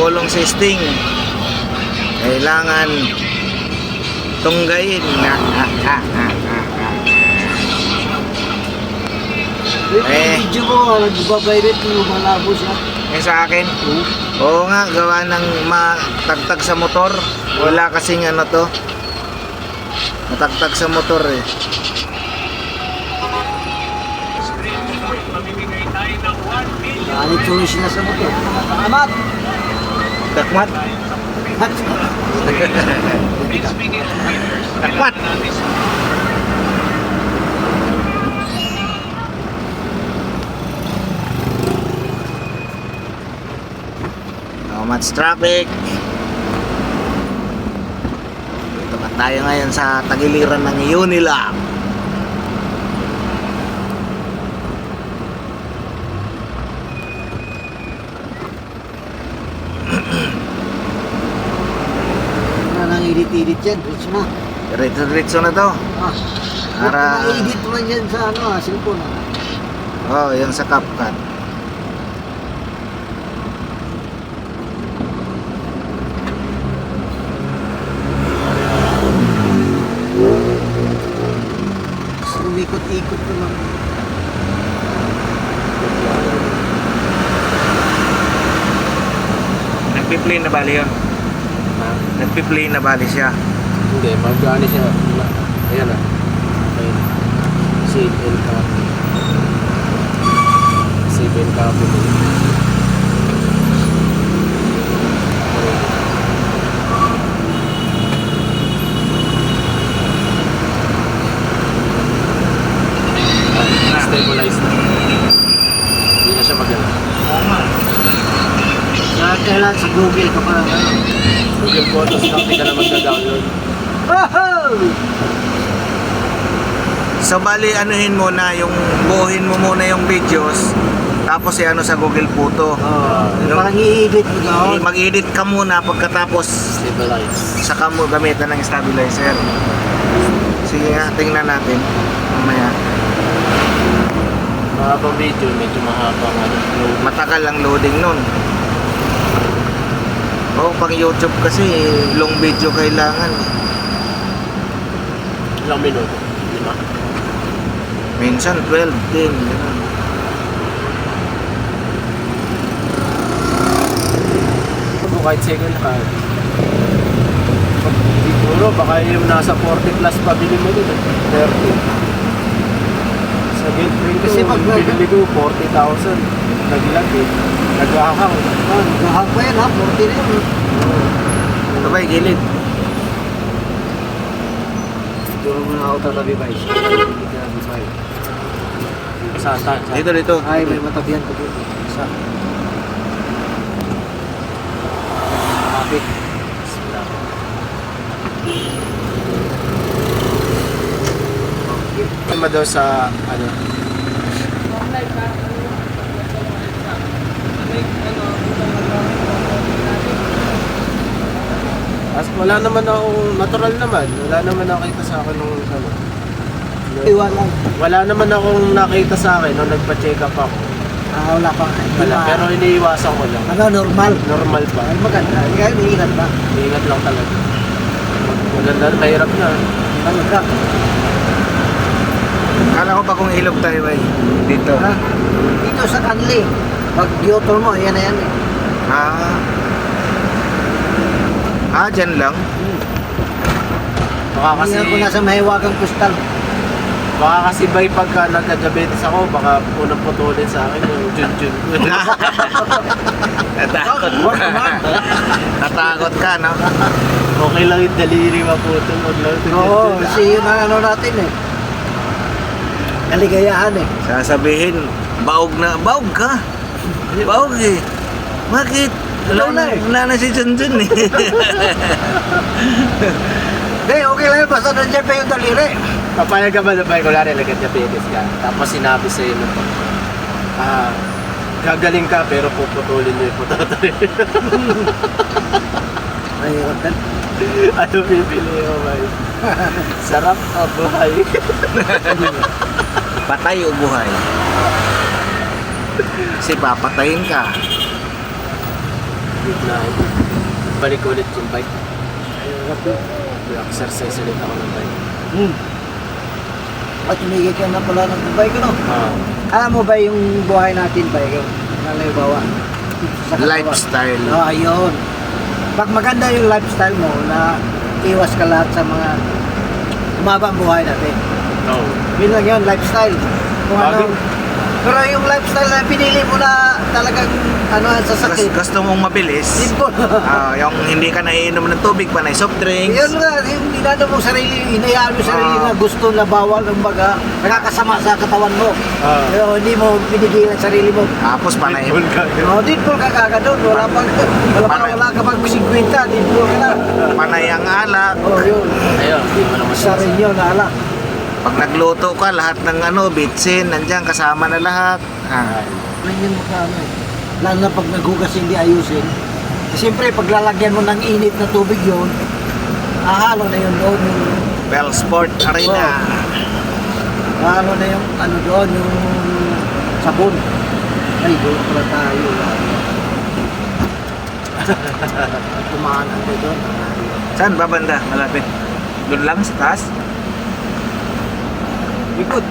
Gulong si Sting, kailangan tunggayin. Video mo, nagbabayrit mo, malabo siya. Sa akin? Oo nga, gawa ng matagtag sa motor. Wala kasing ano to, matagtag sa motor eh. Ano tuloy sila sa motor? Amat! Dakmat? Dakmat! How much traffic? Dito ka tayo ngayon sa tagiliran ng Unilab. Edit-edit yan, diretso na. Diretso na to. Para edit man yan sa ano, cellphone. Oh, yung sa CapCut. Umikot-ikot naman. Nagpi-play na bali yun. Nagpi-play na bali siya. Hindi, mag-ano siya. Ayan na. Ayan. Save and copy. Save and copy. Stabilize na. Hindi na siya magana. Oo nga. Kailangan sa Google ka parang ano. Google Photos lang, hindi ka na magda-download. So bali anuhin mo na yung buuhin mo muna yung videos, tapos ano sa Google Photo. Parang i-edit mo daw. Mag-edit ka muna pagkatapos Stabilize. saka mo gamitan ng stabilizer. Sige nga, tingnan natin mamaya. Mahabang video, medyo mahabang load. Matagal ang loading nun. Oh, pang YouTube kasi long video kailangan. Ilang minuto? 5? Minsan 12 din. Ganun. Kahit second hand. Siguro baka yung nasa 40 plus pabili mo dun. 30. Sa gate ring ko, Kasi pag binili ko 40,000. Naglagay. Naghahang. Naghahang pa yan ha, 40 na yun. Ito ba, gilid? Siguro mo na ako tatabi ba? Saan? Dito. Ay, may matabihan ko po. Sa kapit. Tama daw sa ano? Wala naman akong natural naman. Wala naman nakita sa akin nung ano. Iwanan. Wala naman akong nakita sa akin nung nagpa-check up ako. Wala pa. Wala, pero iniiwasan ko lang. Ano, normal? Normal pa. Ay, maganda. Kaya iniingat ba? Ingat lang talaga. Maganda, mahirap na. Ano ka? Kala ko ba kung ilog tayo ay dito? Ha? Dito sa kanli. Pag diotol mo, yan na yan eh. Dyan lang. Baka kasi, Hindi ko nasa mahiwagang kustal. Baka kasi bay pagka nagka-diabetes ako, baka unang putulin sa akin yung jun-jun. Natakot ka. Natakot ka, no? Okay lang yung daliri maputol. Huwag lang ito Oo, jun-jun. kasi yun ang ano natin eh. Kaligayahan eh. Sasabihin, baog na, baog ka. Baog eh. Bakit? Wala na si Junjun eh. Hindi, okay lang yun. Basta nandiyan pa yung daliri. Papayag ka ba na ba, kunwari nagka-diabetes ka, tapos sinabi sa'yo na gagaling ka pero puputulin mo yung pututulin. Mahirap yan. Ano pipili mo ba? Sarap o buhay? Patay o buhay? Kasi papatayin ka. Good night. Balik ulit yung bike. Mahirap yun. Exercise ulit ako ng bike. At tumigil ka na pala ng bike, no? Alam mo ba yung buhay natin, bike? Halimbawa, sa katawan. Lifestyle. Oo, ayun. Pag maganda yung lifestyle mo na iwas ka lahat sa mga umabang buhay natin. No. Yun lang yun, lifestyle. Kung ano, Bagay. pero yung lifestyle na pinili mo na talagang ano sa sakit. Gusto mong mabilis. Simple. Yung hindi ka naiinom ng tubig, panay soft drinks. Yun nga, yung inano mo sarili, hinayaan mo sarili na gusto na bawal ng baga, nakakasama sa katawan mo. Pero hindi mo pinigilan sarili mo. Tapos panay. Pitbull ka. Deadpool ka kagad doon, wala ka pag 50, Deadpool ka na. Panay ang alak. Yun. Ayun, hindi mo naman Isa rin yun, ala. Pag nagluto ka, lahat ng bitsin, nandiyan kasama na lahat. Ganyan mo ka, ano eh. Lalo na pag naghugas hindi ayusin. Siyempre, pag lalagyan mo ng init na tubig yun, ahalo na yun doon. Bell Sport Arena. Ahalo na yung ano doon, yung sabon. Ay, doon pala tayo. Kumahanan ko doon. Saan ba banda? Malapit. Doon lang sa taas? Ikot.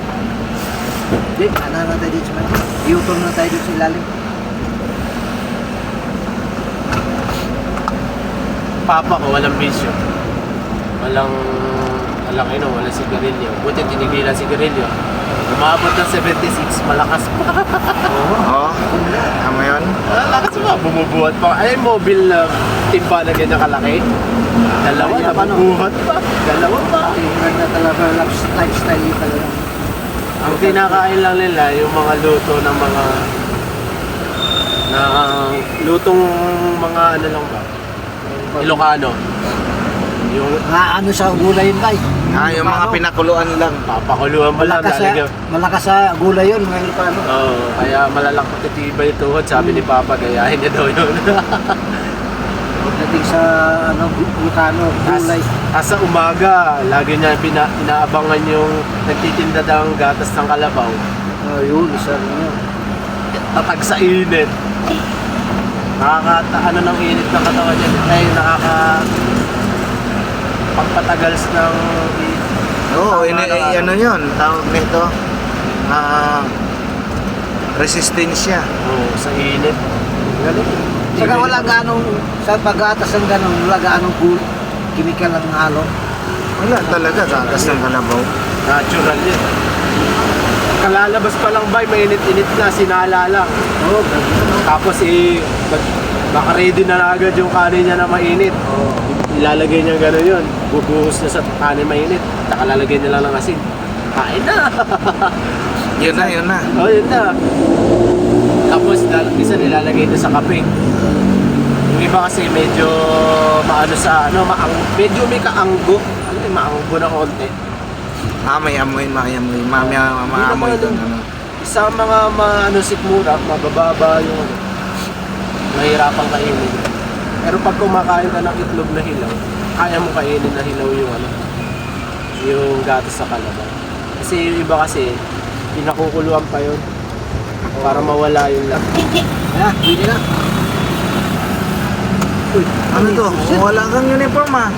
Hindi, ano na tayo dito sa mga. U-turn na tayo dito sa ilalim. Papa ko, walang bisyo. Walang walang sigarilyo. Buti tinigilan sigarilyo. Umabot ng 76, malakas pa. Oo. Tama yun? Malakas pa, bumubuhat pa. Ay, mobile na timba na ganyan kalaki. Dalawa, Ay, paano? nabubuhat pa. Dalawa pa. Tingnan na talaga lifestyle yun talaga. Ang kinakain lang nila, yung mga luto ng mga lutong mga ano lang ba? Ilocano. Yung Ano sa gulay yun, tay? Yung mga pinakuluan lang. papakuluan mo lang. Malakas sa gulay yun, mga Ilocano. Oo, kaya malalakot titibay yung tuhod. Sabi ni Papa, gayahin niya daw yun. Pagdating sa Ilocano, gulay. Sa umaga, lagi niya inaabangan yung nagtitinda daw ng gatas ng kalabaw. Yun, isa rin yun. Tatag sa init. Ano ng init ng katawan niya. Ay, pagpatagal ng Oo, ano yun, tawag nito, resistensya. Oo, sa init. Galing. Saka wala ganong, sa pag-atas ng ganong, wala ganong chemical ang halo. Wala talaga, gatas ng kalabaw. Natural yun. Kalalabas pa lang ba, mainit-init na, sinala lang. Oo, Tapos baka ready na agad yung kanin niya na mainit. Ilalagay niya gano'n yun. Bubuhos na sa kanin mainit. Saka lalagay niya lang ng asin. Kain na! Yun na, yun na. Oh, yun na. Tapos isa nilalagay na sa kape. Yung iba kasi medyo maano sa medyo may kaanggo. Ano yung maanggo na konti. May amoy, maamoy doon. Isa mga sikmura, mabababa yung mahirapang kainin. Pero pag kumakain ka ng itlog na hilaw, kaya mo kainin na hilaw yung gatas sa kalabaw. Kasi yung iba kasi, pinakukuluan pa yun para mawala yung laki. pwede na. Uy, Ano to? Wala kang uniform ah.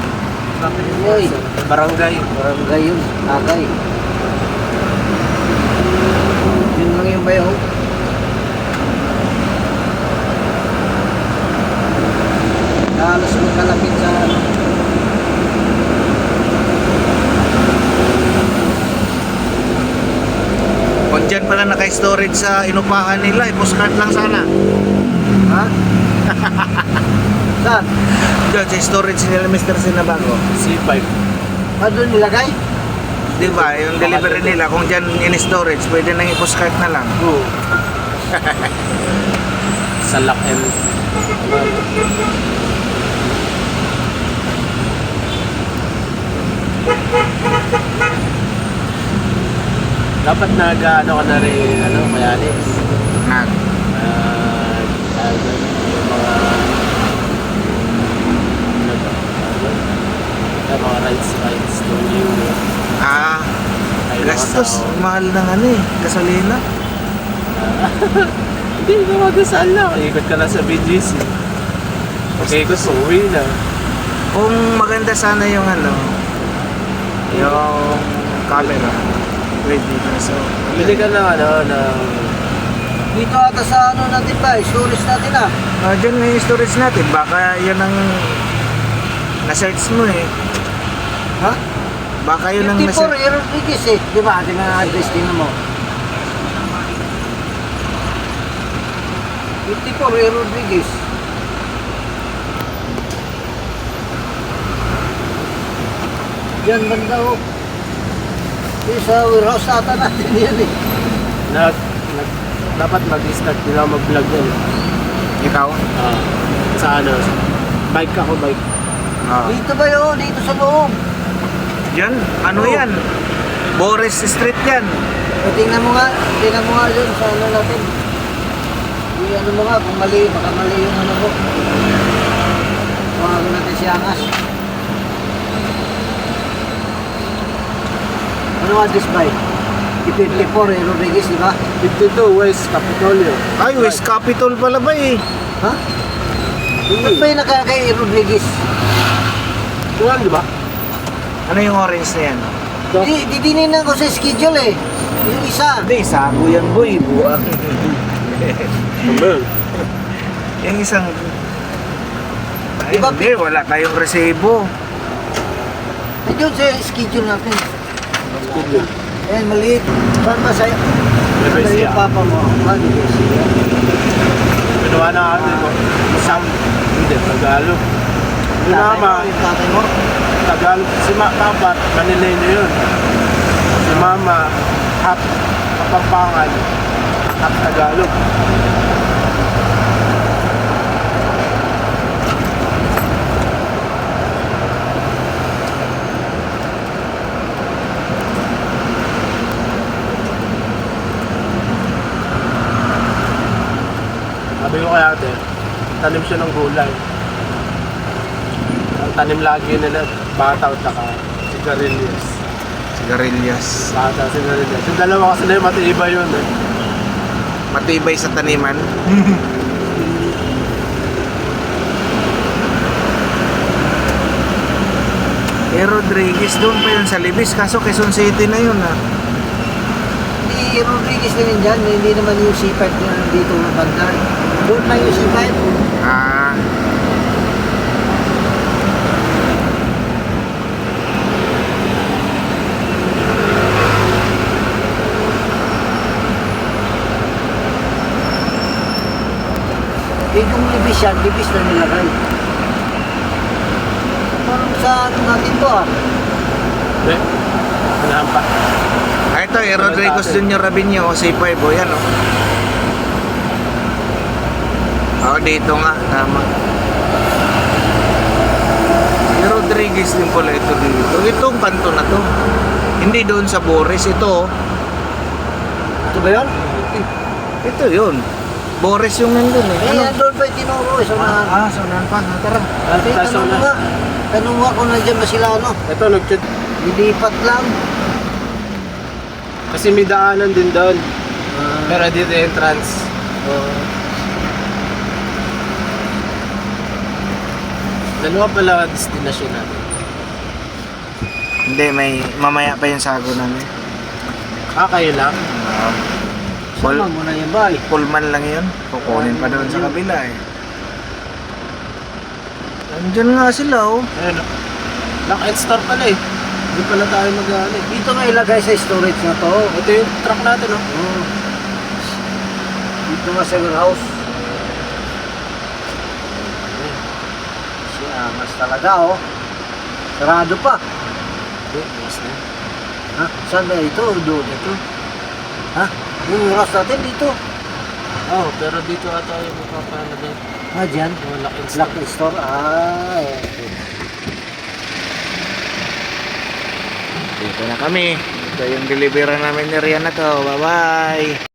Uy, Barangay. barangay yun, agay. Yun lang yung bayo. Halos magkalapit sa naka-storage sa inupahan nila, i-postcard lang sana. Ha? Saan? Diyan, sa storage nila Mr. Sinabago. C5. Doon nilagay? Di ba, yung delivery nila, kung dyan in-storage, pwede nang i-postcard na lang. Oo. Sa Laken. Dapat nag-ano ka na rin, ano, Mayalis. Nag. Yung mga mga rides to you. Ah, Ay, gastos. mga tao. Mahal ng ano eh, gasolina. Hindi ka magdasal lang. Ikot ka na sa BGC. Okay, ikot mo, uwi na. Kung maganda sana yung ano, yung camera. Pwede na. So, Bili ka ng ano, ng... Dito ata sa ano natin ba? Storage natin ah. dyan nga yung storage natin. Baka yan ang na-search mo eh. Ha? Baka yun ang 54 na-search. Rodriguez eh. Di ba? Ating ang address din mo. 54 Rodriguez. Yan banda oh. Yung sa warehouse ata natin yan eh. Dapat mag-start nila mag-vlog yan. Ikaw? Sa ano, bike ako, bike. Dito ba yun? Dito sa loob. Yan? Ano Oo. yan? Boris Street yan. Tingnan mo nga yun sa ano natin. Yung ano mo nga, kung mali, baka mali yung ano ko. Tawagan natin si Angas. Ano address ba eh? 54 Rodriguez, di ba? 52 West Capitolio. Ay, West Capitol pala ba eh? Ha? Ba't ba yung nakalagay Rodriguez? Tuwan, di ba? Ano yung orange na yan? Didininan ko sa schedule eh. Yung isa. Hindi, sago yan boy. Buwang. Yung isang... Ay, Diba, hindi, wala kayong resibo. Nandiyon sa schedule natin. Eh, maliit. Saan ba sa'yo? Ano Levesia. yung papa mo? Levesia. Pinuha na ako ko. Isang, hindi, Tagalog. Yung mama, Yung tatay mo? Tagalog. Si Tabat, Manileño yun. Si mama, half Kapampangan, half Tagalog. Sabi ko kaya ate, tanim siya ng gulay. Ang tanim lagi nila, bata at saka sigarilyas. Sigarilyas. Bata, sigarilyas. Yung dalawa kasi na yung matiiba yun eh. Matibay sa taniman. Eh, Rodriguez doon pa yun sa Libis. Kaso Quezon City na yun ah. Hindi Rodriguez na yun dyan. Hindi naman yung C5 na dito ng banda. Doon na yung C5. Ah, Eh, kung libis yan, libis na nilagay. Parang sa ano natin to ah. Hindi. Ano pa? ah ito eh, Rodriguez Junior Rabinyo. O, C5 o yan o. Oh, dito nga. Tama. Si Rodriguez din pala ito dito. Itong kanto na to. Hindi doon sa Boris. Ito. Ito ba yun? Ito yun. Boris yung nandun eh. Eh, Ano? nandun pa yung tinuro eh. So, Sonan pa. Tara. Ate, tanong mo nga. Tanong mo kung nandiyan ba sila ano. Ito, nag-chat. Lilipat lang. Kasi may daanan din doon. Pero dito yung entrance. Dalawa pala destination natin. Hindi, may mamaya pa yung sago namin. Kayo lang? Sama mo na yan ba eh. Pullman lang yun. Kukunin pa doon sa kabila eh. Nandiyan nga sila oh. Ayun. Lock-and-store pala eh. Hindi pala tayo mag-ano eh. Dito nga ilagay sa storage na to. Ito yung truck natin oh. Ito nga sa warehouse. Siya, mas talaga oh. Sarado pa. Mas na. Ha? Saan ba ito? Doon ito. Ha? Yung warehouse natin dito. Oh, pero dito ata yung mapapalagay. Ah, dyan? Yung laking Lucky store. Ah, okay. Dito na kami. Ito yung delivery namin ni Rian na to. Bye-bye!